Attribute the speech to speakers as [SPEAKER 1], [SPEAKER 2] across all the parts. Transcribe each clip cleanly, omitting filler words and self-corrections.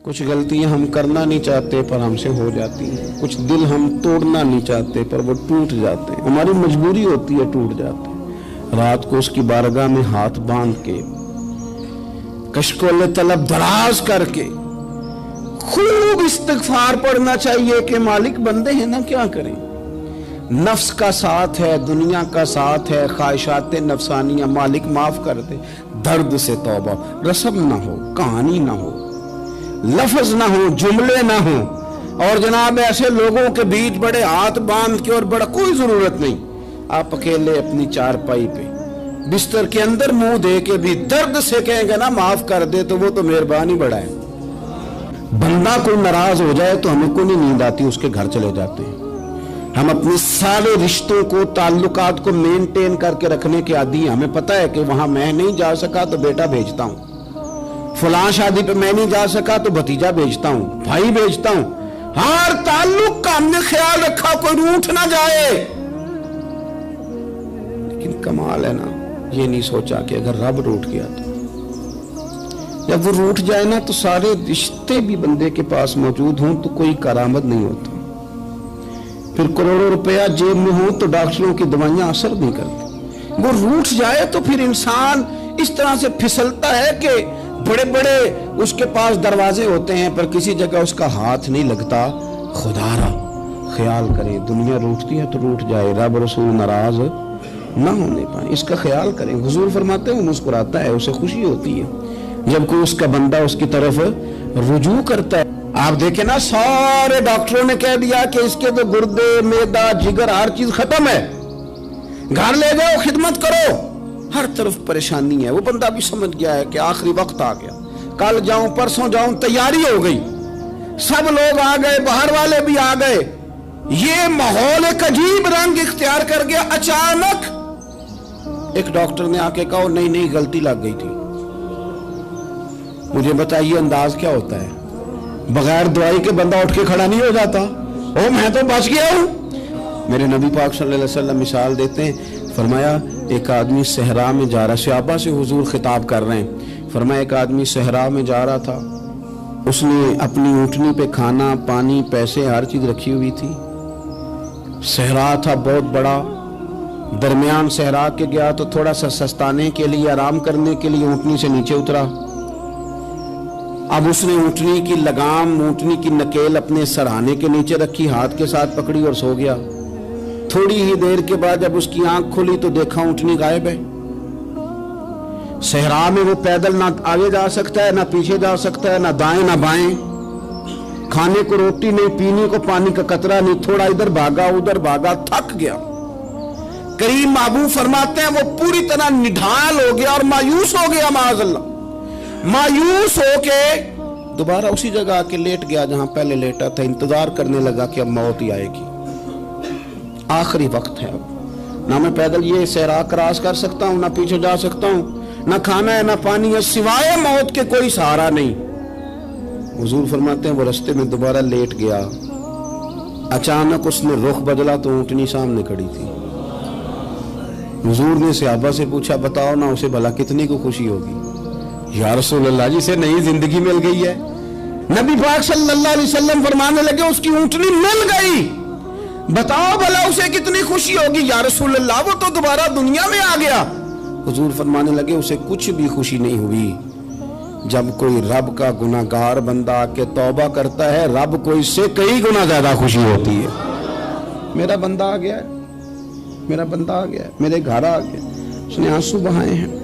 [SPEAKER 1] کچھ غلطیاں ہم کرنا نہیں چاہتے پر ہم سے ہو جاتی ہیں، کچھ دل ہم توڑنا نہیں چاہتے پر وہ ٹوٹ جاتے ہیں، ہماری مجبوری ہوتی ہے ٹوٹ جاتے ہیں۔ رات کو اس کی بارگاہ میں ہاتھ باندھ کے کشکول طلب دراز کر کے خوب استغفار پڑھنا چاہیے کہ مالک بندے ہیں نا، کیا کریں، نفس کا ساتھ ہے، دنیا کا ساتھ ہے، خواہشات نفسانیہ، مالک معاف کر دے۔ درد سے توبہ، رسم نہ ہو، کہانی نہ ہو، لفظ نہ ہو، جملے نہ ہو، اور جناب ایسے لوگوں کے بیچ بڑے ہاتھ باندھ کے اور بڑا کوئی ضرورت نہیں، آپ اکیلے اپنی چارپائی پہ بستر کے اندر منہ دے کے بھی درد سے کہیں گے نا معاف کر دے تو وہ تو مہربانی بڑا ہے۔ بندہ کوئی ناراض ہو جائے تو ہمیں کوئی نہیں نیند آتی، اس کے گھر چلے جاتے ہیں۔ ہم اپنے سارے رشتوں کو، تعلقات کو مینٹین کر کے رکھنے کے عادی ہیں، ہمیں پتہ ہے کہ وہاں میں نہیں جا سکا تو بیٹا بھیجتا ہوں، فلاں شادی پہ میں نہیں جا سکا تو بھتیجا بھیجتا ہوں، بھائی بھیجتا ہوں، ہر تعلق کا ہم نے خیال رکھا کوئی روٹھ نہ جائے۔ لیکن کمال ہے نا، یہ نہیں سوچا کہ اگر رب روٹھ گیا تو جب وہ روٹھ جائے نا تو سارے رشتے بھی بندے کے پاس موجود ہوں تو کوئی کرامت نہیں ہوتا، پھر کروڑوں روپیہ جیب میں ہوں تو ڈاکٹروں کی دوائیاں اثر نہیں کرتی۔ وہ روٹھ جائے تو پھر انسان اس طرح سے پھسلتا ہے کہ بڑے بڑے اس کے پاس دروازے ہوتے ہیں پر کسی جگہ اس کا ہاتھ نہیں لگتا۔ خدا را خیال کریں، دنیا روٹتی ہے تو روٹ جائے، رب رسول ناراض نہ ہونے پائیں، اس کا خیال کریں۔ حضور فرماتے ہیں مسکراتا ہے، اسے خوشی ہوتی ہے جب کوئی اس کا بندہ اس کی طرف رجوع کرتا ہے۔ آپ دیکھیں نا، سارے ڈاکٹروں نے کہہ دیا کہ اس کے تو گردے، معدہ، جگر ہر چیز ختم ہے، گھر لے جاؤ، خدمت کرو، ہر طرف پریشانی ہے۔ وہ بندہ بھی سمجھ گیا ہے کہ آخری وقت آ گیا، کل جاؤں پرسوں جاؤں، تیاری ہو گئی، سب لوگ آ گئے، باہر والے بھی آ گئے، یہ ماحول ایک عجیب رنگ اختیار کر گیا۔ اچانک ایک ڈاکٹر نے آ کے کہا نہیں غلطی لگ گئی تھی۔ مجھے بتائیے انداز کیا ہوتا ہے؟ بغیر دوائی کے بندہ اٹھ کے کھڑا نہیں ہو جاتا، میں تو بچ گیا ہوں۔ میرے نبی پاک صلی اللہ علیہ وسلم مثال دیتے ہیں، فرمایا ایک آدمی صحرا میں جا رہا، صحابہ سے حضور خطاب کر رہے ہیں، فرمایا ایک آدمی صحرا میں جا رہا تھا، اس نے اپنی اونٹنی پہ کھانا، پانی، پیسے، ہر چیز رکھی ہوئی تھی۔ صحرا تھا بہت بڑا، درمیان صحرا کے گیا تو تھوڑا سا سستانے کے لیے، آرام کرنے کے لیے اونٹنی سے نیچے اترا۔ اب اس نے اونٹنی کی لگام، اونٹنی کی نکیل اپنے سرہانے کے نیچے رکھی، ہاتھ کے ساتھ پکڑی اور سو گیا۔ تھوڑی ہی دیر کے بعد جب اس کی آنکھ کھلی تو دیکھا اونٹنی غائب ہے۔ صحرا میں وہ پیدل نہ آگے جا سکتا ہے، نہ پیچھے جا سکتا ہے، نہ دائیں نہ بائیں، کھانے کو روٹی نہیں، پینے کو پانی کا قطرہ نہیں، تھوڑا ادھر بھاگا ادھر بھاگا، تھک گیا۔ کریم محبوب فرماتے ہیں وہ پوری طرح نڈھال ہو گیا اور مایوس ہو گیا، معاذ اللہ، مایوس ہو کے دوبارہ اسی جگہ آ کے لیٹ گیا جہاں پہلے لیٹا تھا، انتظار کرنے لگا کہ اب موت ہی آئے گی، آخری وقت ہے، اب نہ میں پیدل یہ صحرا کراس کر سکتا ہوں، نہ پیچھے جا سکتا ہوں، نہ کھانا ہے نہ پانی ہے، سوائے موت کے کوئی سہارا نہیں۔ حضور فرماتے ہیں وہ رستے میں دوبارہ لیٹ گیا، اچانک اس نے رخ بدلا تو اونٹنی سامنے کھڑی تھی۔ حضور نے صحابہ سے پوچھا بتاؤ نا اسے بھلا کتنی کو خوشی ہوگی؟ یا رسول اللہ جسے نئی زندگی مل گئی ہے۔ نبی پاک صلی اللہ علیہ وسلم فرمانے لگے اس کی اونٹنی مل گئی، بتاؤ بھلا اسے کتنی خوشی ہوگی؟ یا رسول اللہ وہ تو دوبارہ دنیا میں آ گیا۔ حضور فرمانے لگے اسے کچھ بھی خوشی نہیں ہوئی۔ جب کوئی رب کا گناہگار بندہ آ کے توبہ کرتا ہے، رب کو اس سے کئی گنا زیادہ خوشی ہوتی ہے۔ میرا بندہ آ گیا ہے، میرا بندہ آ گیا ہے، میرے گھر آ گیا۔ اس نے آنسو بہائے ہیں،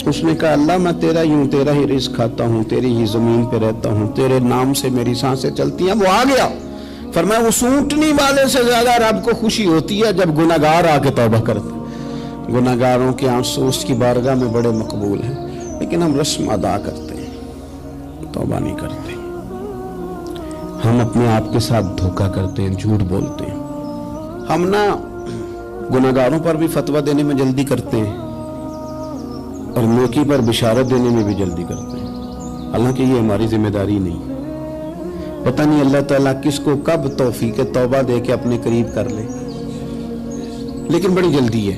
[SPEAKER 1] اس نے کہا اللہ میں تیرا ہی تیرا ہی رزق کھاتا ہوں، تیری ہی زمین پہ رہتا ہوں، تیرے نام سے میری سانسیں چلتی ہیں۔ وہ آ گیا۔ فرمایا اس اونٹنی والے سے زیادہ رب کو خوشی ہوتی ہے جب گناہگار آ کے توبہ کرتا ہے۔ گناہگاروں کے آنسو اس کی بارگاہ میں بڑے مقبول ہیں، لیکن ہم رسم ادا کرتے ہیں، توبہ نہیں کرتے۔ ہم اپنے آپ کے ساتھ دھوکہ کرتے ہیں، جھوٹ بولتے ہیں۔ ہم نہ گناہگاروں پر بھی فتویٰ دینے میں جلدی کرتے ہیں اور نیکی پر بشارت دینے میں بھی جلدی کرتے ہیں، حالانکہ یہ ہماری ذمہ داری نہیں۔ پتہ نہیں اللہ تعالیٰ کس کو کب توفیق توبہ دے کے اپنے قریب کر لے، لیکن بڑی جلدی ہے۔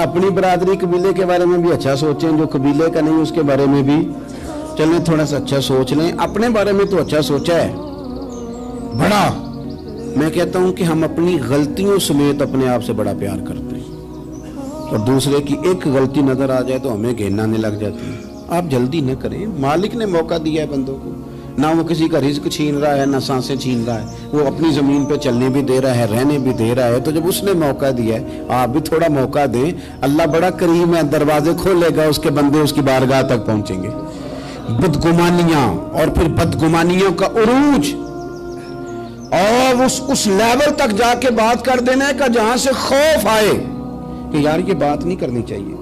[SPEAKER 1] اپنی برادری قبیلے کے بارے میں بھی اچھا سوچیں, جو قبیلے کا نہیں اس کے بارے میں بھی چلیں تھوڑا سا اچھا سوچ لیں. اپنے بارے میں تو اچھا سوچا ہے بڑا. میں کہتا ہوں کہ ہم اپنی غلطیوں سمیت اپنے آپ سے بڑا پیار کرتے ہیں, اور دوسرے کی ایک غلطی نظر آ جائے تو ہمیں گھین آنے لگ جاتی ہے. آپ جلدی نہ کریں, مالک نے موقع دیا ہے بندوں کو, نہ وہ کسی کا رزق چھین رہا ہے نہ سانسیں چھین رہا ہے, وہ اپنی زمین پہ چلنے بھی دے رہا ہے, رہنے بھی دے رہا ہے. تو جب اس نے موقع دیا ہے آپ بھی تھوڑا موقع دیں. اللہ بڑا کریم ہے, دروازے کھولے گا, اس کے بندے اس کی بارگاہ تک پہنچیں گے. بدگمانیاں اور پھر بدگمانیوں کا عروج اور اس لیول تک جا کے بات کر دینا کا جہاں سے خوف آئے کہ یار یہ بات نہیں کرنی چاہیے.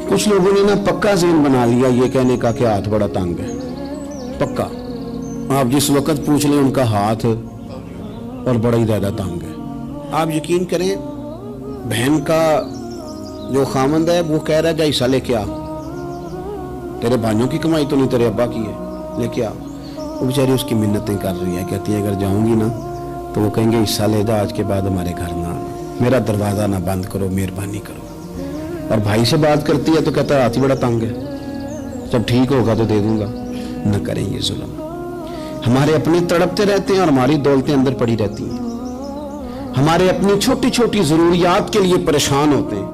[SPEAKER 1] کچھ لوگوں نے نا پکا ذہن بنا لیا یہ کہنے کا کہ ہاتھ بڑا تنگ ہے. پکا آپ جس وقت پوچھ لیں ان کا ہاتھ اور بڑا ہی زیادہ تنگ ہے. آپ یقین کریں بہن کا جو خامند ہے وہ کہہ رہا ہے جا حصہ لے کے آ, تیرے بھائیوں کی کمائی تو نہیں تیرے ابا کی ہے, لے کے آ. وہ بیچاری اس کی منتیں کر رہی ہے, کہتی ہے اگر جاؤں گی نا تو وہ کہیں گے حصہ لے جا, آج کے بعد ہمارے گھر نہ آنا, میرا دروازہ نہ بند کرو, مہربانی کرو. اور بھائی سے بات کرتی ہے تو کہتا ہے ہاتھ ہی بڑا تنگ ہے, جب ٹھیک ہوگا تو دے دوں گا. نہ کریں یہ ظلم. ہمارے اپنے تڑپتے رہتے ہیں اور ہماری دولتیں اندر پڑی رہتی ہیں. ہمارے اپنی چھوٹی چھوٹی ضروریات کے لیے پریشان ہوتے ہیں,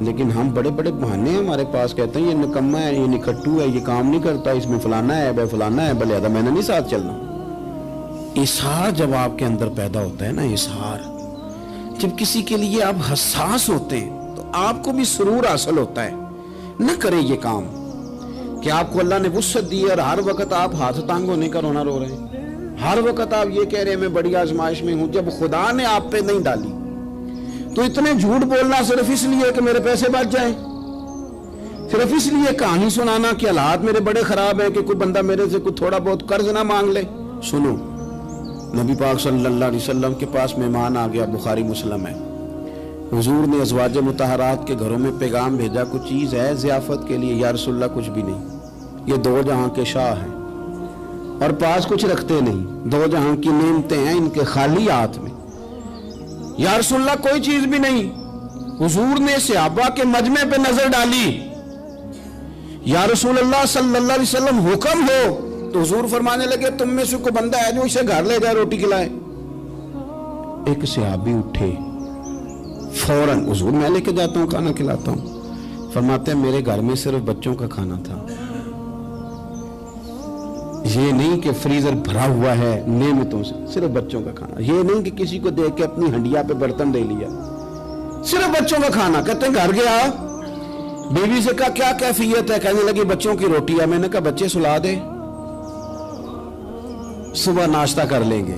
[SPEAKER 1] لیکن ہم بڑے بڑے بہانے ہیں ہمارے پاس, کہتے ہیں یہ نکما ہے, یہ نکھٹو ہے, یہ کام نہیں کرتا, اس میں فلانا ہے, بے فلانا ہے, بلے میں نے نہیں ساتھ چلنا. اظہار جب آپ کے اندر پیدا ہوتا ہے نا, اظہار جب کسی کے لیے آپ حساس ہوتے ہیں تو آپ کو بھی سرور حاصل ہوتا ہے. نہ کریں یہ کام کہ آپ کو اللہ نے وسعت دی اور ہر وقت آپ ہاتھ تانگ ہونے کا رونا رو رہے ہیں, ہر وقت آپ یہ کہہ رہے ہیں میں بڑی آزمائش میں ہوں, جب خدا نے آپ پہ نہیں ڈالی. تو اتنے جھوٹ بولنا صرف اس لیے کہ میرے پیسے بچ جائیں, صرف اس لیے کہانی سنانا کہ حالات میرے بڑے خراب ہیں کہ کوئی بندہ میرے سے کوئی تھوڑا بہت قرض نہ مانگ لے. سنو, نبی پاک صلی اللہ علیہ وسلم کے پاس مہمان آ گیا, بخاری مسلم ہے. حضور نے ازواج مطہرات کے گھروں میں پیغام بھیجا, کچھ چیز ہے ضیافت کے لیے؟ یا رسول اللہ کچھ بھی نہیں, یہ دو جہاں کے شاہ ہیں اور پاس کچھ رکھتے نہیں, دو جہاں کی نعمتیں ہیں ان کے خالی ہاتھ میں. یا رسول اللہ کوئی چیز بھی نہیں. حضور نے صحابہ کے مجمع پہ نظر ڈالی, یا رسول اللہ صلی اللہ علیہ وسلم حکم ہو. تو حضور فرمانے لگے تم میں سے کوئی بندہ ہے جو اسے گھر لے جائے روٹی کھلائے. ایک صحابی اٹھے فوراً, حضور میں لے کے جاتا ہوں کھانا کھلاتا ہوں. فرماتے ہیں میرے گھر میں صرف بچوں کا کھانا تھا, یہ نہیں کہ فریزر بھرا ہوا ہے نعمتوں سے, صرف بچوں کا کھانا. یہ نہیں کہ کسی کو دیکھ کے اپنی ہنڈیا پہ برتن دے لیا, صرف بچوں کا کھانا. کہتے ہیں گھر گیا, بیوی سے کہا کیا کیفیت ہے؟ کہنے لگی بچوں کی روٹی ہے. میں نے کہا بچے سلا دے, صبح ناشتہ کر لیں گے.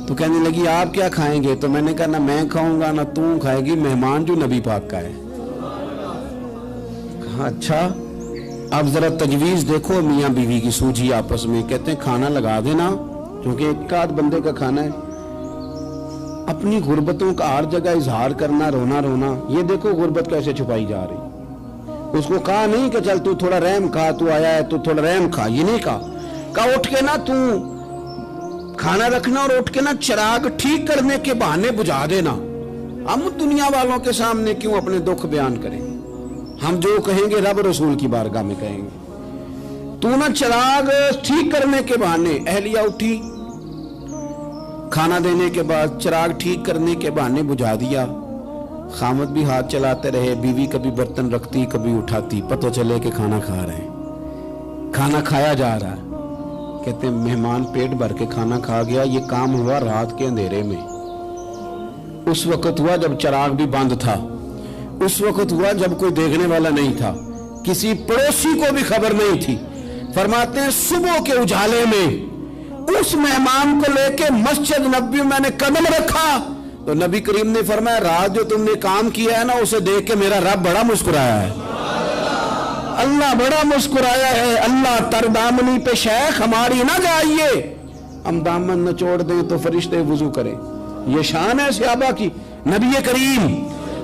[SPEAKER 1] تو کہنے لگی آپ کیا کھائیں گے؟ تو میں نے کہا نہ میں کھاؤں گا نہ تم کھائے گی, مہمان جو نبی پاک کا ہے. کہا اچھا, اب ذرا تجویز دیکھو میاں بیوی کی سوجھی آپس میں. کہتے ہیں کھانا لگا دینا کیونکہ ایک آدھ بندے کا کھانا ہے. اپنی غربتوں کا ہر جگہ اظہار کرنا, رونا رونا. یہ دیکھو غربت کیسے چھپائی جا رہی. اس کو کہا نہیں کہ چل تو تھوڑا رحم کھا, تو آیا ہے تو تھوڑا رحم کھا, یہ نہیں کہا. کہا اٹھ کے نا تو کھانا رکھنا اور اٹھ کے نا چراغ ٹھیک کرنے کے بہانے بجھا دینا. ہم دنیا والوں کے سامنے کیوں اپنے دکھ بیان کریں؟ ہم جو کہیں گے رب رسول کی بارگاہ میں کہیں گے. تو نا چراغ ٹھیک کرنے کے بہانے. اہلیہ اٹھی, کھانا دینے کے بعد چراغ ٹھیک کرنے کے بہانے بجھا دیا. خامد بھی ہاتھ چلاتے رہے, بیوی کبھی برتن رکھتی کبھی اٹھاتی, پتہ چلے کہ کھانا کھا رہے ہیں. کھانا کھایا جا رہا ہے. کہتے ہیں مہمان پیٹ بھر کے کھانا کھا گیا. یہ کام ہوا رات کے اندھیرے میں, اس وقت ہوا جب چراغ بھی بند تھا, اس وقت ہوا جب کوئی دیکھنے والا نہیں تھا, کسی پڑوسی کو بھی خبر نہیں تھی. فرماتے ہیں صبح کے اجالے میں اس مہمان کو لے کے مسجد نبوی میں نے قدم رکھا تو نبی کریم نے فرمایا رات جو تم نے کام کیا ہے نا اسے دیکھ کے میرا رب بڑا مسکرایا ہے, اللہ بڑا مسکرایا ہے. اللہ تر دامنی پہ شیخ ہماری نہ جائیے, ہم دامن نہ چھوڑ دیں تو فرشتے وضو کریں. یہ شان ہے صحابہ کی. نبی کریم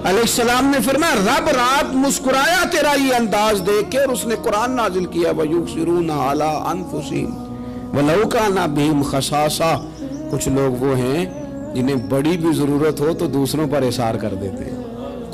[SPEAKER 1] علیہ السلام نے فرمایا رب رات مسکرایا تیرا یہ انداز دیکھ کے, اور اس نے قرآن نازل کیا وَيُبْصِرُونَ عَلَىٰ أَنفُسِهِمْ وَلَوْ كَانَ بِهِمْ خَصَاصَةٌ. کچھ لوگ وہ ہیں جنہیں بڑی بھی ضرورت ہو تو دوسروں پر اثار کر دیتے ہیں.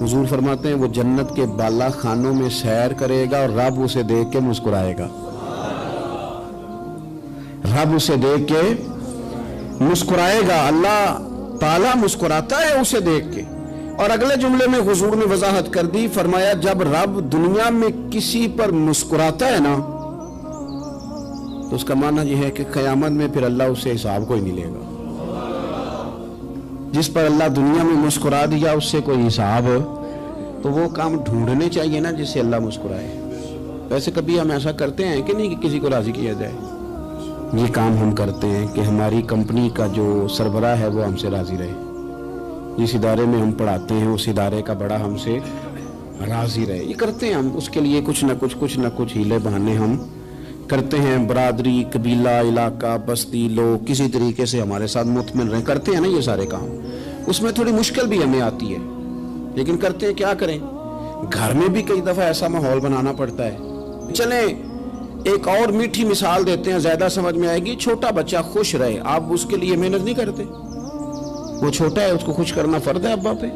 [SPEAKER 1] حضور فرماتے ہیں وہ جنت کے بالا خانوں میں سیر کرے گا اور رب اسے دیکھ کے مسکرائے گا، رب اسے دیکھ کے مسکرائے گا، اللہ تعالیٰ مسکراتا ہے اسے دیکھ کے۔ اور اگلے جملے میں حضور نے وضاحت کر دی، فرمایا جب رب دنیا میں کسی پر مسکراتا ہے نا تو اس کا معنی یہ ہے کہ قیامت میں پھر اللہ اسے حساب کوئی نہیں لے گا۔ جس پر اللہ دنیا میں مسکرا دیا اس سے کوئی حساب، تو وہ کام ڈھونڈنے چاہیے نا جس سے اللہ مسکرائے۔ ویسے کبھی ہم ایسا کرتے ہیں کہ نہیں کہ کسی کو راضی کیا جائے؟ یہ کام ہم کرتے ہیں کہ ہماری کمپنی کا جو سربراہ ہے وہ ہم سے راضی رہے، جس ادارے میں ہم پڑھاتے ہیں اس ادارے کا بڑا ہم سے راضی رہے۔ یہ کرتے ہیں ہم، اس کے لیے کچھ نہ کچھ ہیلے بہانے ہم کرتے ہیں۔ برادری، قبیلہ، علاقہ، بستی، لوگ کسی طریقے سے ہمارے ساتھ مطمئن رہیں، کرتے ہیں نا یہ سارے کام۔ اس میں تھوڑی مشکل بھی ہمیں آتی ہے لیکن کرتے ہیں، کیا کریں۔ گھر میں بھی کئی دفعہ ایسا ماحول بنانا پڑتا ہے۔ چلیں ایک اور میٹھی مثال دیتے ہیں، زیادہ سمجھ میں آئے گی۔ چھوٹا بچہ خوش رہے، آپ اس کے لیے محنت نہیں کرتے؟ وہ چھوٹا ہے، اس کو خوش کرنا فرض ہے ابا پہ،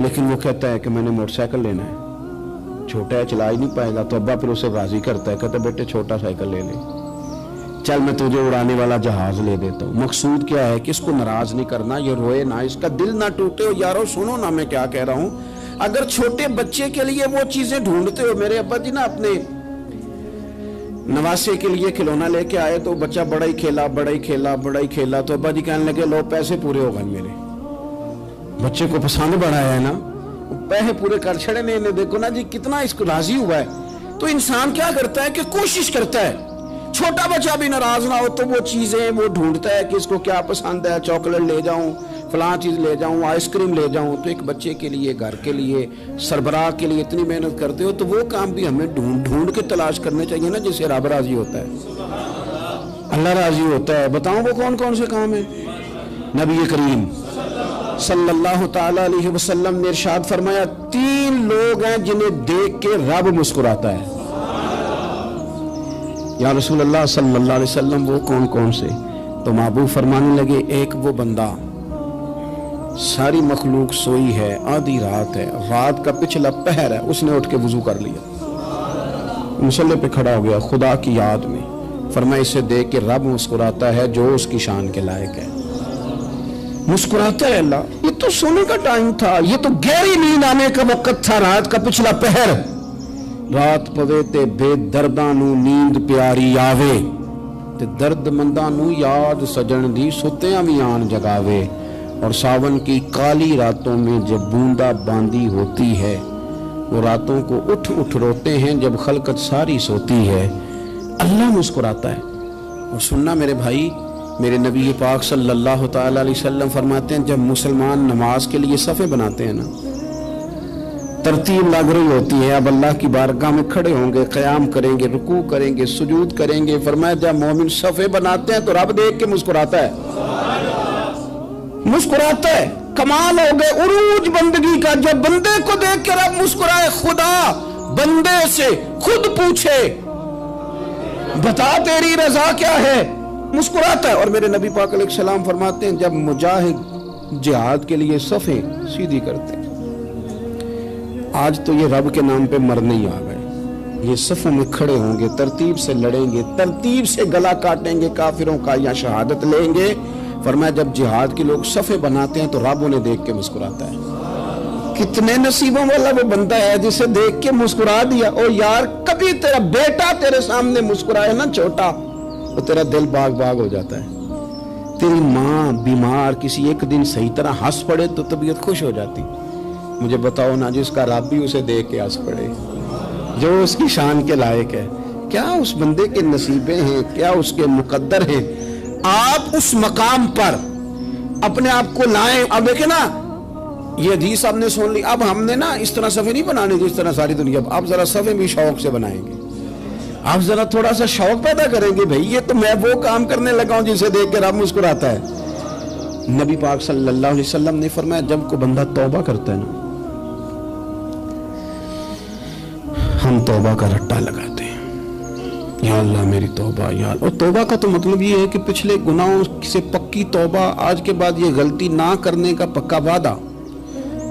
[SPEAKER 1] لیکن وہ کہتا ہے کہ میں نے موٹر سائیکل لینا ہے۔ چھوٹا ہے، چلا ہی نہیں پائے گا، تو ابا پھر اسے راضی کرتا ہے، کہتا ہے بیٹے چھوٹا سائیکل لے لے، چل میں تجھے اڑانے والا جہاز لے دیتا ہوں۔ مقصود کیا ہے کہ اس کو ناراض نہیں کرنا، یہ روئے نہ، اس کا دل نہ ٹوٹے۔ یارو سنو نا میں کیا کہہ رہا ہوں، اگر چھوٹے بچے کے لیے وہ چیزیں ڈھونڈتے ہو، میرے ابا جی نا اپنے نواسے کے لیے کھلونا لے کے آئے تو بچہ بڑا ہی کھیلا تو ابا جی کہنے لگے لو پیسے پورے ہو گئے میرے۔ بچے کو پسند بڑا ہے نا، پیسے پورے کر چھڑے نے، دیکھو نا جی کتنا اس کو راضی ہوا ہے۔ تو انسان کیا کرتا ہے کہ کوشش کرتا ہے، چھوٹا بچہ بھی ناراض نہ ہو تو وہ چیزیں وہ ڈھونڈتا ہے کہ اس کو کیا پسند ہے، چاکلیٹ لے جاؤں، فلاں چیز لے جاؤں، آئس کریم لے جاؤں۔ تو ایک بچے کے لیے، گھر کے لیے، سربراہ کے لیے اتنی محنت کرتے ہو تو وہ کام بھی ہمیں ڈھونڈ کے تلاش کرنے چاہیے نا جس سے رب راضی ہوتا ہے، اللہ راضی ہوتا ہے۔ بتاؤں وہ کون کون سے کام ہیں؟ نبی کریم صلی اللہ تعالی علیہ وسلم نے ارشاد فرمایا 3 لوگ ہیں جنہیں دیکھ کے رب مسکراتا ہے۔ یا رسول اللہ صلی اللہ علیہ وسلم وہ کون کون سے؟ تو محبوب فرمانے لگے ایک وہ بندہ ساری مخلوق سوئی ہے، آدھی رات ہے، رات کا پچھلا پہر ہے، اس نے اٹھ کے وضو کر لیا، مصلی پہ کھڑا ہو گیا خدا کی یاد میں، فرمایا اسے دیکھ کے رب مسکراتا ہے جو اس کی شان کے لائق ہے۔ مسکراتا ہے اللہ۔ یہ تو سونے کا ٹائم تھا، یہ تو گہری نیند آنے کا وقت تھا، رات کا پچھلا پہر۔ رات پوے تے بے درداں نو نیند پیاری آوے تے درد منداں نو یاد سجن دی ستیاں وی آن جگاوے۔ اور ساون کی کالی راتوں میں جب بوندا باندی ہوتی ہے، وہ راتوں کو اٹھ روتے ہیں جب خلقت ساری سوتی ہے۔ اللہ مسکراتا ہے۔ اور سننا میرے بھائی، میرے نبی پاک صلی اللہ تعالی علیہ وسلم فرماتے ہیں جب مسلمان نماز کے لیے صفیں بناتے ہیں نا، ترتیب لگ رہی ہوتی ہے، اب اللہ کی بارگاہ میں کھڑے ہوں گے، قیام کریں گے، رکوع کریں گے، سجود کریں گے، فرمایا جب مومن صفیں بناتے ہیں تو رب دیکھ کے مسکراتا ہے، مسکراتا ہے۔ کمال ہو گئے عروج بندگی کا، جب بندے کو دیکھ کے رب مسکرائے۔ خدا بندے سے خود پوچھے بتا تیری رضا کیا ہے، مسکراتا ہے۔ اور میرے نبی پاک علیہ السلام فرماتے ہیں جب مجاہد جہاد کے لیے صفیں سیدھی کرتے ہیں، آج تو یہ رب کے نام پہ مرنے ہی آ گئے، یہ صفوں میں کھڑے ہوں گے، ترتیب سے لڑیں گے، ترتیب سے گلا کاٹیں گے کافروں کا یا شہادت لیں گے۔ فرمایا جب جہاد کے لوگ صفیں بناتے ہیں تو رب انہیں دیکھ کے مسکراتا ہے۔ کتنے نصیبوں والا وہ بندہ ہے جسے دیکھ کے مسکرا دیا۔ اور یار کبھی تیرا بیٹا تیرے سامنے مسکرائے نا چھوٹا، تو تیرا دل باغ باغ ہو جاتا ہے۔ تیری ماں بیمار کسی ایک دن صحیح طرح ہنس پڑے تو طبیعت خوش ہو جاتی۔ مجھے بتاؤ نا جس کا رب بھی اسے دیکھ کے ہنس پڑے، جو اس کی شان کے لائق ہے، کیا اس بندے کے نصیبیں ہیں، کیا اس کے مقدر ہیں۔ آپ اس مقام پر اپنے آپ کو لائیں۔ اب دیکھیں نا یہ حدیث آپ نے سن لی، اب ہم نے نا اس طرح صفیں نہیں بنانے جس طرح ساری دنیا، آپ ذرا صفیں بھی شوق سے بنائیں گے، آپ ذرا تھوڑا سا شوق پیدا کریں گے، بھئی یہ تو میں وہ کام کرنے لگا ہوں جسے دیکھ کے رب مسکراتا ہے۔ نبی پاک صلی اللہ علیہ وسلم نے فرمایا جب کوئی بندہ توبہ کرتا ہے نا، ہم توبہ کا رٹا لگاتے ہیں، یا اللہ میری توبہ یا اللہ۔ اور توبہ کا تو مطلب یہ ہے کہ پچھلے گناہوں سے پکی توبہ، آج کے بعد یہ غلطی نہ کرنے کا پکا وعدہ۔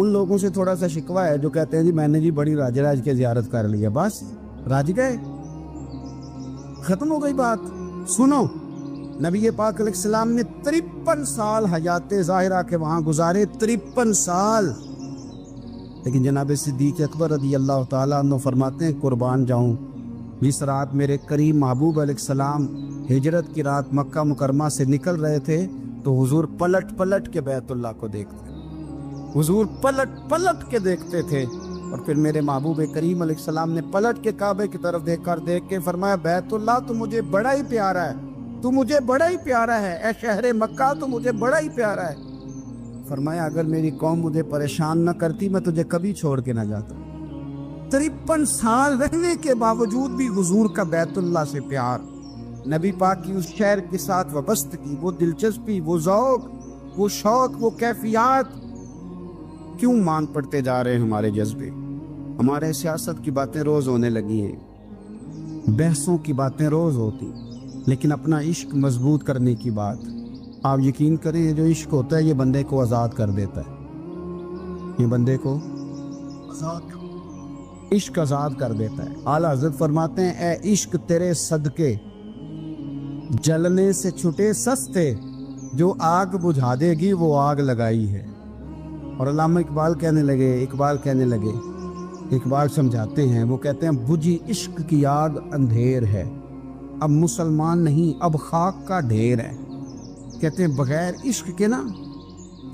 [SPEAKER 2] ان لوگوں سے تھوڑا سا شکوہ ہے جو کہتے ہیں جی میں نے جی بڑی راج راج کے زیارت کر لی ہے، بس راج گئے، ختم ہو گئی بات۔ سنو، نبی پاک علیہ السلام نے 53 سال حیات ظاہرہ کے وہاں گزارے، 53 سال، لیکن جناب صدیق اکبر رضی اللہ تعالیٰ عنہ فرماتے ہیں قربان جاؤں، جس رات میرے کریم محبوب علیہ السلام ہجرت کی رات مکہ مکرمہ سے نکل رہے تھے تو حضور پلٹ پلٹ کے بیت اللہ کو دیکھتے، حضور پلٹ پلٹ کے دیکھتے تھے، اور پھر میرے محبوب کریم علیہ السلام نے پلٹ کے کعبے کی طرف دیکھ کے فرمایا بیت اللہ تو مجھے بڑا ہی پیارا ہے، تو مجھے بڑا ہی پیارا ہے، اے شہر مکہ تو مجھے بڑا ہی پیارا ہے۔ فرمایا اگر میری قوم مجھے پریشان نہ کرتی میں تجھے کبھی چھوڑ کے نہ جاتا۔ 53 سال رہنے کے باوجود بھی حضور کا بیت اللہ سے پیار، نبی پاک کی اس شہر کے ساتھ وابستگی، وہ دلچسپی، وہ ذوق، وہ شوق، وہ کیفیات، کیوں مان پڑتے جا رہے ہیں ہمارے جذبے؟ ہمارے سیاست کی باتیں روز ہونے لگی ہیں، بحثوں کی باتیں روز ہوتی، لیکن اپنا عشق مضبوط کرنے کی بات، آپ یقین کریں یہ جو عشق ہوتا ہے یہ بندے کو آزاد کر دیتا ہے، یہ بندے کو عشق آزاد کر دیتا ہے۔ اعلیٰ حضرت فرماتے ہیں اے عشق تیرے صدقے جلنے سے چھٹے سستے، جو آگ بجھا دے گی وہ آگ لگائی ہے۔ اور علامہ اقبال کہنے لگے، اقبال سمجھاتے ہیں، وہ کہتے ہیں بجھی عشق کی آگ اندھیر ہے، اب مسلمان نہیں اب خاک کا ڈھیر ہے۔ کہتے ہیں بغیر عشق کے نا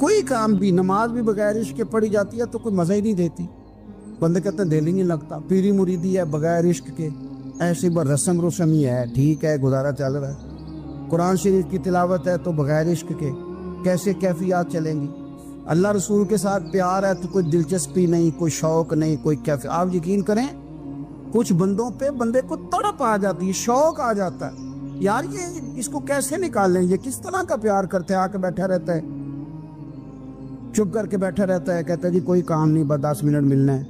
[SPEAKER 2] کوئی کام بھی، نماز بھی بغیر عشق کے پڑھی جاتی ہے تو کوئی مزہ ہی نہیں دیتی، بندے کہتے ہیں دل ہی نہیں لگتا، پیری مریدی ہے بغیر عشق کے ایسی رسم ہی ہے، ٹھیک ہے گزارا چل رہا ہے، قرآن شریف کی تلاوت ہے تو بغیر عشق کے کیسے کیفیات چلیں گی؟ اللہ رسول کے ساتھ پیار ہے تو کوئی دلچسپی نہیں، کوئی شوق نہیں، کوئی کیفیت۔ آپ یقین کریں کچھ بندوں پہ بندے کو تڑپ آ جاتی ہے، شوق آ جاتا ہے، یار یہ اس کو کیسے نکالیں، یہ کس طرح کا پیار کرتے ہیں، آ کے بیٹھا رہتا ہے، چپ کر کے بیٹھا رہتا ہے، کہتا ہے جی کوئی کام نہیں بس 10 منٹ ملنا ہے،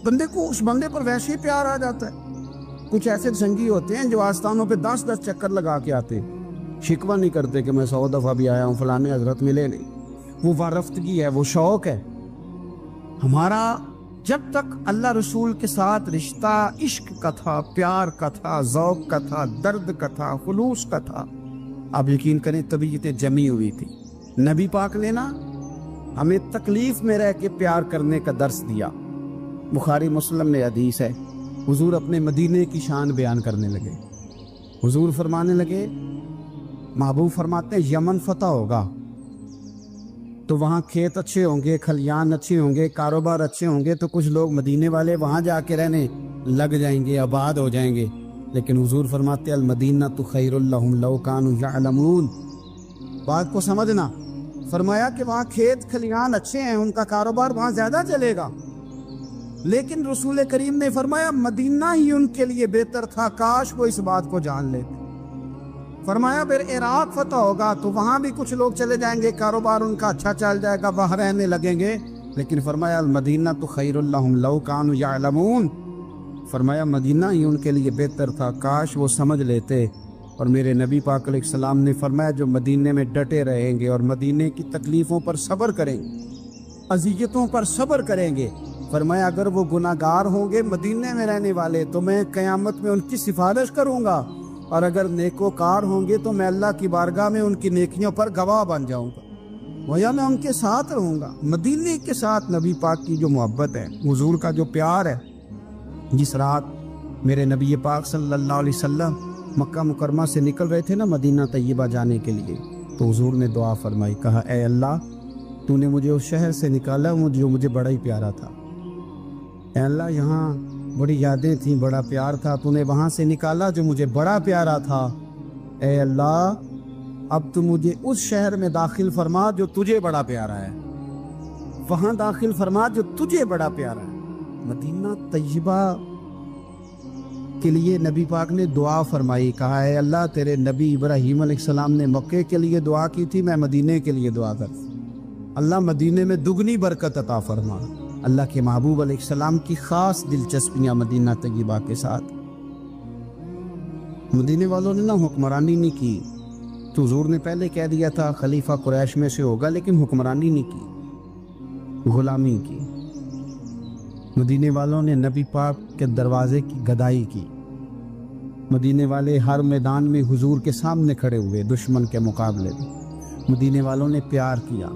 [SPEAKER 2] بندے کو اس بندے پر ویسے ہی پیار آ جاتا ہے۔ کچھ ایسے سنگی ہوتے ہیں جو آستانوں پہ 10 چکر لگا کے آتے، شکوہ نہیں کرتے کہ میں 100 دفعہ بھی آیا ہوں فلانے حضرت ملے نہیں، وہ وارفتگی ہے، وہ شوق ہے ہمارا۔ جب تک اللہ رسول کے ساتھ رشتہ عشق کا تھا، پیار کا تھا، ذوق کا تھا، درد کا تھا، خلوص کا تھا، آپ یقین کریں طبیعتیں جمی ہوئی تھی۔ نبی پاک نے نا ہمیں تکلیف میں رہ کے پیار کرنے کا درس دیا۔ بخاری مسلم میں حدیث ہے، حضور اپنے مدینے کی شان بیان کرنے لگے، حضور فرمانے لگے، محبوب فرماتے ہیں یمن فتح ہوگا تو وہاں کھیت اچھے ہوں گے، کھلیان اچھے ہوں گے، کاروبار اچھے ہوں گے، تو کچھ لوگ مدینے والے وہاں جا کے رہنے لگ جائیں گے، آباد ہو جائیں گے، لیکن حضور فرماتے المدینہ تو خیر لہم لو کانوا یعلمون۔ بات کو سمجھنا، فرمایا کہ وہاں کھیت کھلیان اچھے ہیں، ان کا کاروبار وہاں زیادہ چلے گا، لیکن رسول کریم نے فرمایا مدینہ ہی ان کے لیے بہتر تھا، کاش وہ اس بات کو جان لیتے۔ فرمایا پھر عراق فتح ہوگا تو وہاں بھی کچھ لوگ چلے جائیں گے، کاروبار ان کا اچھا چل جائے گا، وہاں رہنے لگیں گے، لیکن فرمایا المدینہ تو خیر لہم لو کانوا یعلمون، فرمایا مدینہ ہی ان کے لیے بہتر تھا، کاش وہ سمجھ لیتے۔ اور میرے نبی پاک علیہ السلام نے فرمایا جو مدینے میں ڈٹے رہیں گے اور مدینے کی تکلیفوں پر صبر کریں گے، اذیتوں پر صبر کریں گے، فرمایا اگر وہ گناہ گار ہوں گے مدینے میں رہنے والے تو میں قیامت میں ان کی سفارش کروں گا، اور اگر نیکوکار ہوں گے تو میں اللہ کی بارگاہ میں ان کی نیکیوں پر گواہ بن جاؤں گا، گویا میں ان کے ساتھ رہوں گا۔ مدینے کے ساتھ نبی پاک کی جو محبت ہے، حضور کا جو پیار ہے، جس رات میرے نبی پاک صلی اللہ علیہ وسلم مکہ مکرمہ سے نکل رہے تھے نا مدینہ طیبہ جانے کے لیے، تو حضور نے دعا فرمائی، کہا اے اللہ تو نے مجھے اس شہر سے نکالا جو مجھے بڑا ہی پیارا تھا، اے اللہ یہاں بڑی یادیں تھیں، بڑا پیار تھا، تو نے وہاں سے نکالا جو مجھے بڑا پیارا تھا، اے اللہ اب تو مجھے اس شہر میں داخل فرما جو تجھے بڑا پیارا ہے، وہاں داخل فرما جو تجھے بڑا پیارا ہے۔ مدینہ طیبہ کے لیے نبی پاک نے دعا فرمائی، کہا اے اللہ تیرے نبی ابراہیم علیہ السلام نے مکے کے لیے دعا کی تھی، میں مدینے کے لیے دعا کر، اللہ مدینے میں دگنی برکت عطا فرما۔ اللہ کے محبوب علیہ السلام کی خاص دلچسپیاں مدینہ طیبہ کے ساتھ، مدینے والوں نے نہ حکمرانی نہیں کی، تو حضور نے پہلے کہہ دیا تھا خلیفہ قریش میں سے ہوگا، لیکن حکمرانی نہیں کی، غلامی کی، مدینے والوں نے نبی پاک کے دروازے کی گدائی کی، مدینے والے ہر میدان میں حضور کے سامنے کھڑے ہوئے دشمن کے مقابلے میں، مدینے والوں نے پیار کیا۔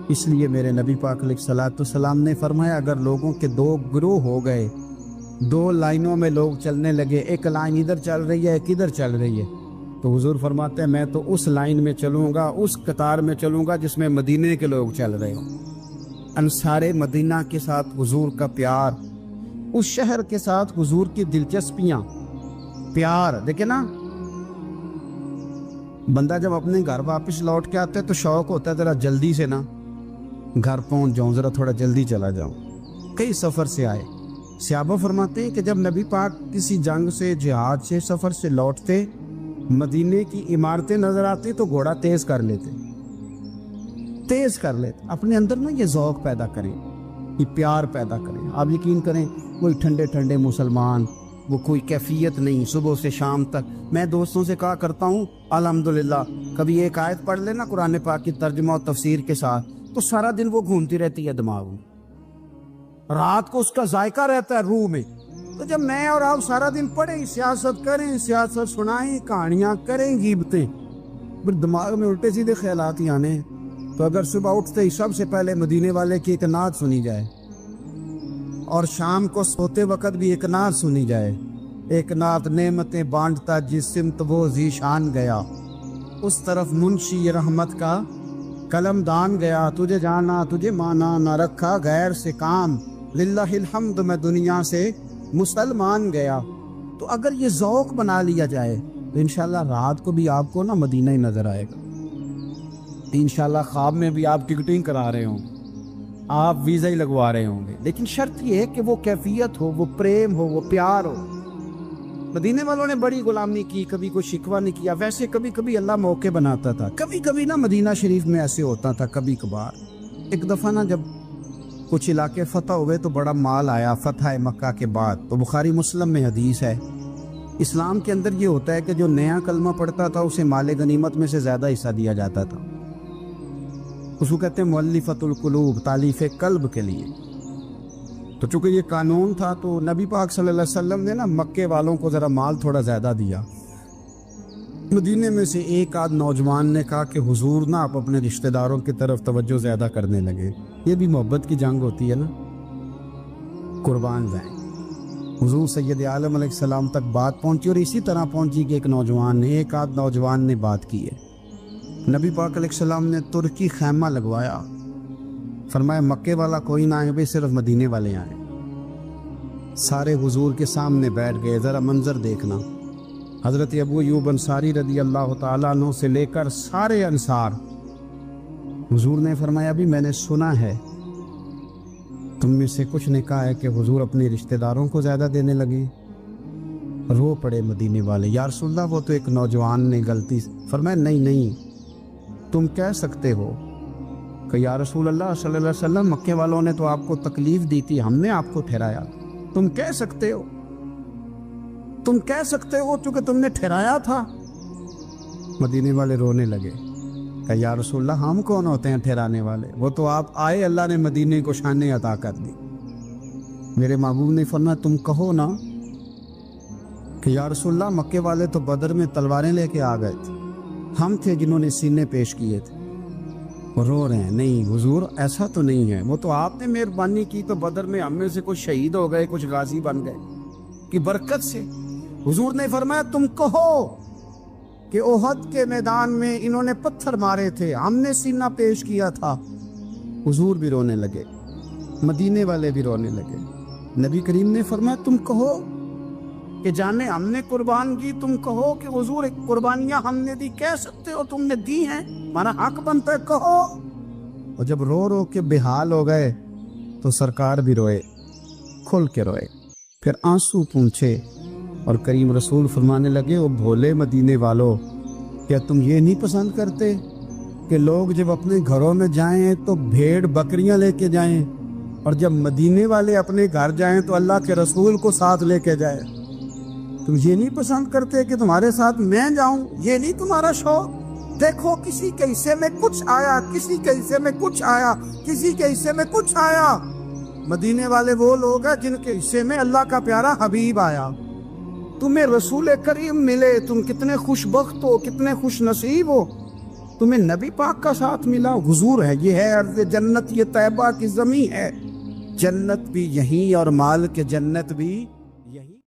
[SPEAKER 2] اس لیے میرے نبی پاک علیہ الصلوۃ والسلام نے فرمایا اگر لوگوں کے دو گروہ ہو گئے، دو لائنوں میں لوگ چلنے لگے، ایک لائن ادھر چل رہی ہے ایک ادھر چل رہی ہے، تو حضور فرماتے ہیں میں تو اس لائن میں چلوں گا، اس قطار میں چلوں گا جس میں مدینے کے لوگ چل رہے ہوں۔ انصار مدینہ کے ساتھ حضور کا پیار، اس شہر کے ساتھ حضور کی دلچسپیاں، پیار دیکھیں نا، بندہ جب اپنے گھر واپس لوٹ کے آتا ہے تو شوق ہوتا ہے ذرا جلدی سے نا گھر پہنچ جاؤں، ذرا تھوڑا جلدی چلا جاؤں۔ کئی سفر سے آئے، صحابہ فرماتے ہیں کہ جب نبی پاک کسی جنگ سے، جہاد سے، سفر سے لوٹتے، مدینے کی عمارتیں نظر آتی تو گھوڑا تیز کر لیتے، اپنے اندر نا یہ ذوق پیدا کریں، یہ پیار پیدا کریں۔ آپ یقین کریں کوئی ٹھنڈے ٹھنڈے مسلمان، وہ کوئی کیفیت نہیں، صبح سے شام تک میں دوستوں سے کہا کرتا ہوں الحمدللہ کبھی ایک آیت پڑھ لینا قرآن پاک کی ترجمہ و تفسیر کے ساتھ تو سارا دن وہ گھومتی رہتی ہے دماغ میں، رات کو اس کا ذائقہ رہتا ہے روح میں۔ تو جب میں اور آپ سارا دن پڑھیں، سیاست کریں، سیاست سنائیں، کہانیاں کریں، غیبتیں، پھر دماغ میں الٹے سیدھے خیالات ہی آنے ہیں۔ تو اگر صبح اٹھتے ہی سب سے پہلے مدینے والے کی ایک نعت سنی جائے اور شام کو سوتے وقت بھی ایک نعت سنی جائے، ایک نعت نعمتیں بانٹتا جس سمت وہ ذیشان گیا، اس طرف منشی رحمت کا قلم دان گیا، تجھے جانا تجھے مانا نہ رکھا غیر سے کام، للہ الحمد میں دنیا سے مسلمان گیا۔ تو اگر یہ ذوق بنا لیا جائے تو انشاءاللہ رات کو بھی آپ کو نا مدینہ ہی نظر آئے گا، انشاءاللہ خواب میں بھی آپ ٹکٹنگ کرا رہے ہوں گے، آپ ویزا ہی لگوا رہے ہوں گے، لیکن شرط یہ ہے کہ وہ کیفیت ہو، وہ پریم ہو، وہ پیار ہو۔ مدینے والوں نے بڑی غلامی کی، کبھی کوئی شکوہ نہیں کیا، ویسے کبھی کبھی اللہ موقع بناتا تھا، کبھی کبھی نا مدینہ شریف میں ایسے ہوتا تھا کبھی کبھار۔ ایک دفعہ نا جب کچھ علاقے فتح ہوئے تو بڑا مال آیا فتح مکہ کے بعد، تو بخاری مسلم میں حدیث ہے، اسلام کے اندر یہ ہوتا ہے کہ جو نیا کلمہ پڑھتا تھا اسے مال غنیمت میں سے زیادہ حصہ دیا جاتا تھا، اس کو کہتے ہیں مؤلفۃ القلوب، تالیف قلب کے لیے۔ تو چونکہ یہ قانون تھا تو نبی پاک صلی اللہ علیہ وسلم نے نا مکے والوں کو ذرا مال تھوڑا زیادہ دیا۔ مدینے میں سے ایک آدھ نوجوان نے کہا کہ حضور نا آپ اپنے رشتہ داروں کی طرف توجہ زیادہ کرنے لگے، یہ بھی محبت کی جنگ ہوتی ہے نا، قربان جائیں۔ حضور سید عالم علیہ السلام تک بات پہنچی اور اسی طرح پہنچی کہ ایک آدھ نوجوان نے بات کی ہے۔ نبی پاک علیہ السلام نے ترکی خیمہ لگوایا، فرمایا مکے والا کوئی نہ آئے، صرف مدینے والے آئیں۔ سارے حضور کے سامنے بیٹھ گئے، ذرا منظر دیکھنا، حضرت ابو ایوب انصاری رضی اللہ تعالیٰ عنہ سے لے کر سارے انصار۔ حضور نے فرمایا ابھی میں نے سنا ہے تم میں سے کچھ نے کہا ہے کہ حضور اپنے رشتہ داروں کو زیادہ دینے لگے۔ رو پڑے مدینے والے، یا رسول اللہ وہ تو ایک نوجوان نے غلطی۔ فرمایا نہیں تم کہہ سکتے ہو کہ یا رسول اللہ صلی اللہ علیہ وسلم مکے والوں نے تو آپ کو تکلیف دی تھی، ہم نے آپ کو ٹھہرایا، تم کہہ سکتے ہو چونکہ تم نے ٹھہرایا تھا۔ مدینے والے رونے لگے کہ یا رسول اللہ ہم کون ہوتے ہیں ٹھہرانے والے، وہ تو آپ آئے، اللہ نے مدینے کو شان عطا کر دی۔ میرے محبوب نے فرمایا تم کہو نا کہ یا رسول اللہ مکے والے تو بدر میں تلواریں لے کے آ گئے تھے، ہم تھے جنہوں نے سینے پیش کیے تھے۔ وہ رو رہے ہیں، نہیں حضور ایسا تو نہیں ہے، وہ تو آپ نے مہربانی کی تو بدر میں ہم میں سے کچھ شہید ہو گئے، کچھ غازی بن گئے کی برکت سے۔ حضور نے فرمایا تم کہو کہ احد کے میدان میں انہوں نے پتھر مارے تھے، ہم نے سینہ پیش کیا تھا۔ حضور بھی رونے لگے، مدینے والے بھی رونے لگے۔ نبی کریم نے فرمایا تم کہو کہ جانے ہم نے قربان کی، تم کہو کہ حضور ایک قربانیاں ہم نے دی، کہہ سکتے ہو تم نے دی ہیں، ہمارا حق بنتا ہے کہو۔ اور جب رو رو کے بے حال ہو گئے تو سرکار بھی روئے، کھل کے روئے، پھر آنسو پونچھے اور کریم رسول فرمانے لگے او بھولے مدینے والو، کیا تم یہ نہیں پسند کرتے کہ لوگ جب اپنے گھروں میں جائیں تو بھیڑ بکریاں لے کے جائیں، اور جب مدینے والے اپنے گھر جائیں تو اللہ کے رسول کو ساتھ لے کے جائیں؟ تم یہ نہیں پسند کرتے کہ تمہارے ساتھ میں جاؤں؟ یہ نہیں تمہارا شوق؟ دیکھو کسی کے حصے میں کچھ آیا، کسی کے حصے میں کچھ آیا، کسی کے حصے میں کچھ آیا۔ مدینے والے وہ لوگ ہیں جن کے حصے میں اللہ کا پیارا حبیب آیا۔ تمہیں رسول کریم ملے، تم کتنے خوش بخت ہو، کتنے خوش نصیب ہو، تمہیں نبی پاک کا ساتھ ملا۔ حضور ہے، یہ ہے ارض جنت، یہ طیبہ کی زمین ہے، جنت بھی یہیں اور مال کے جنت بھی